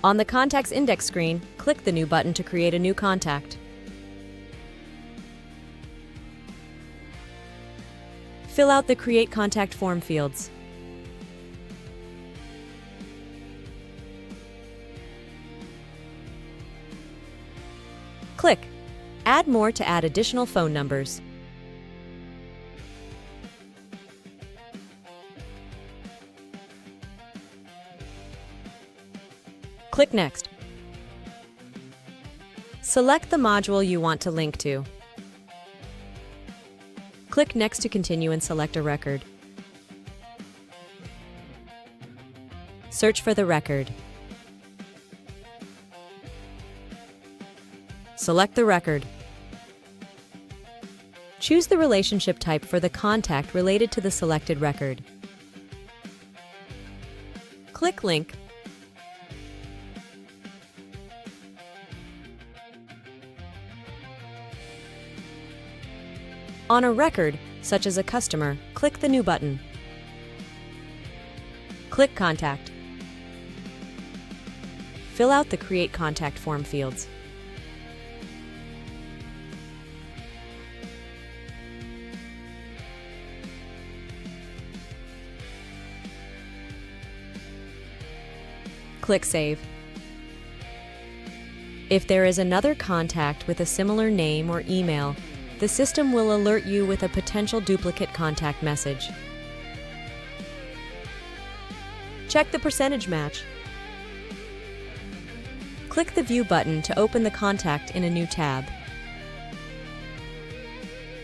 On the Contacts Index screen, click the New button to create a new contact. Fill out the Create Contact form fields. Click Add More to add additional phone numbers. Click Next. Select the module you want to link to. Click Next to continue and select a record. Search for the record. Select the record. Choose the relationship type for the contact related to the selected record. Click Link. On a record, such as a customer, click the New button. Click Contact. Fill out the Create Contact form fields. Click Save. If there is another contact with a similar name or email, the system will alert you with a potential duplicate contact message. Check the percentage match. Click the View button to open the contact in a new tab.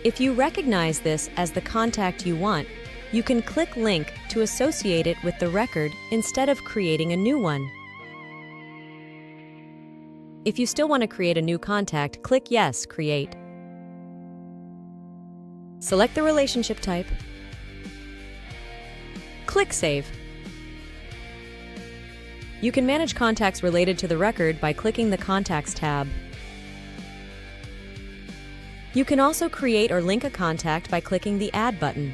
If you recognize this as the contact you want, you can click Link to associate it with the record instead of creating a new one. If you still want to create a new contact, click Yes, Create. Select the relationship type. Click Save. You can manage contacts related to the record by clicking the Contacts tab. You can also create or link a contact by clicking the Add button.